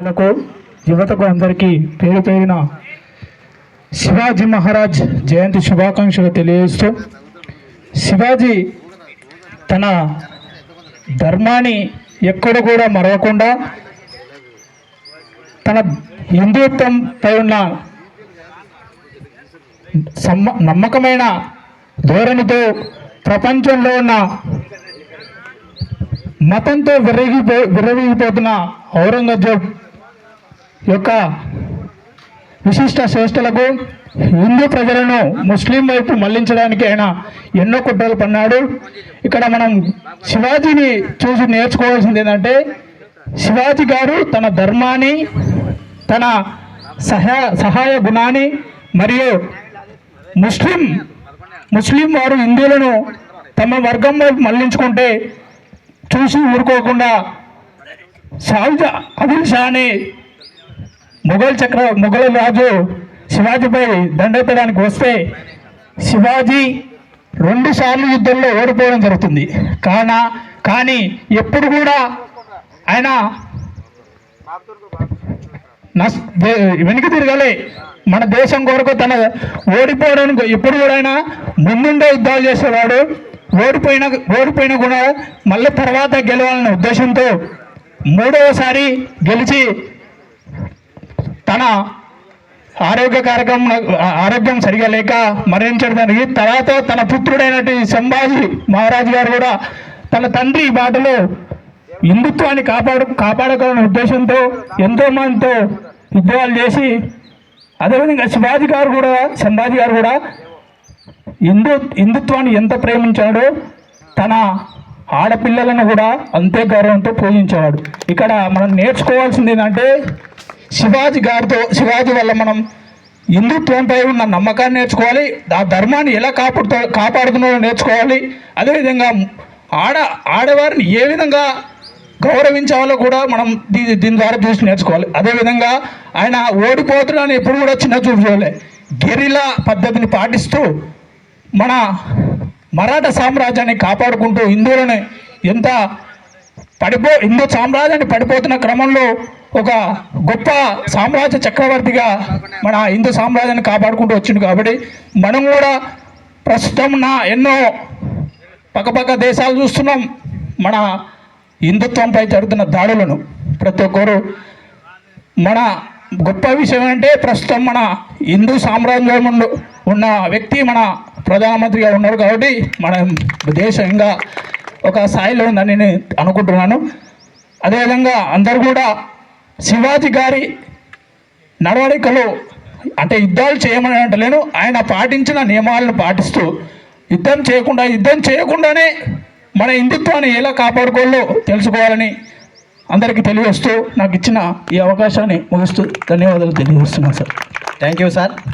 యువతకు అందరికీ పేరు పేరిన శివాజీ మహారాజ్ జయంతి శుభాకాంక్షలు తెలియజేస్తూ, శివాజీ తన ధర్మాన్ని ఎక్కడ కూడా మరవకుండా తన హిందుత్వంపై ఉన్న నమ్మకమైన ధోరణితో ప్రపంచంలో ఉన్న మతంతో విర్రవీగిపోతున్న ఔరంగజేబ్ యొక్క విశిష్ట శ్రేష్టలకు హిందూ ప్రజలను ముస్లిం వైపు మళ్లించడానికి ఆయన ఎన్నో కుట్రలు పన్నాడు. ఇక్కడ మనం శివాజీని చూసి నేర్చుకోవాల్సింది ఏంటంటే, శివాజీ గారు తన ధర్మాన్ని, తన సహాయ గుణాన్ని మరియు ముస్లిం వారు హిందువులను తమ వర్గం వైపు మళ్లించుకుంటే చూసి ఊరుకోకుండా షాజా ఆదిల్ షాని మొఘల్ రాజు శివాజీపై దండెత్తడానికి వస్తే శివాజీ 2 సార్లు యుద్ధంలో ఓడిపోవడం జరుగుతుంది. కానీ ఎప్పుడు కూడా ఆయన వెనుక తిరగలే. మన దేశం కొరకు తన ఓడిపోవడానికి ఎప్పుడు కూడా ఆయన ముందుండే యుద్ధాలు చేసేవాడు. ఓడిపోయినా కూడా మళ్ళీ తర్వాత గెలవాలనే ఉద్దేశంతో 3వసారి గెలిచి తన ఆరోగ్యం సరిగా లేక మరణించడం జరిగింది. తర్వాత తన పుత్రుడైనటువంటి సంభాజీ మహారాజు గారు కూడా తన తండ్రి బాటలో హిందుత్వాన్ని కాపాడుకోవాలనే ఉద్దేశంతో ఎంతో మందితో యుద్ధాలు చేసి, అదేవిధంగా సంభాజీ గారు కూడా హిందుత్వాన్ని ఎంత ప్రేమించాడో తన ఆడపిల్లలను కూడా అంతే గౌరవంతో పూజించేవాడు. ఇక్కడ మనం నేర్చుకోవాల్సింది ఏంటంటే, శివాజీ వల్ల మనం హిందుత్వంపై ఉన్న నమ్మకాన్ని నేర్చుకోవాలి, ఆ ధర్మాన్ని ఎలా కాపాడుతున్నారో నేర్చుకోవాలి. అదేవిధంగా ఆడవారిని ఏ విధంగా గౌరవించాలో కూడా మనం దీని ద్వారా చూసి నేర్చుకోవాలి. అదేవిధంగా ఆయన ఓడిపోతున్నాడని ఎప్పుడు కూడా చిన్న చూపు చూడలే. గెరిలా పద్ధతిని పాటిస్తూ మన మరాఠా సామ్రాజ్యాన్ని కాపాడుకుంటూ హిందువులని హిందూ సామ్రాజ్యాన్ని పడిపోతున్న క్రమంలో ఒక గొప్ప సామ్రాజ్య చక్రవర్తిగా మన హిందూ సామ్రాజ్యాన్ని కాపాడుకుంటూ వచ్చింది. కాబట్టి మనం కూడా ప్రస్తుతం ఎన్నో పక్కపక్క దేశాలు చూస్తున్నాం మన హిందుత్వంపై జరుగుతున్న దాడులను. ప్రతి ఒక్కరు మన గొప్ప విషయం అంటే, ప్రస్తుతం మన హిందూ సామ్రాజ్యం ఉన్న వ్యక్తి మన ప్రధానమంత్రిగా ఉన్నారు. కాబట్టి మన దేశం ఇంకా ఒక స్థాయిలో ఉందని నేను అనుకుంటున్నాను. అదేవిధంగా అందరూ కూడా శివాజీ గారి నడవడికలు అంటే యుద్ధాలు చేయమని అంటలేను, ఆయన పాటించిన నియమాలను పాటిస్తూ యుద్ధం చేయకుండానే మన హిందుత్వాన్ని ఎలా కాపాడుకోవాలో తెలుసుకోవాలని అందరికీ తెలియజేస్తూ నాకు ఇచ్చిన ఈ అవకాశాన్ని ముగిస్తూ ధన్యవాదాలు తెలియజేస్తున్నాను సార్. Thank you sir.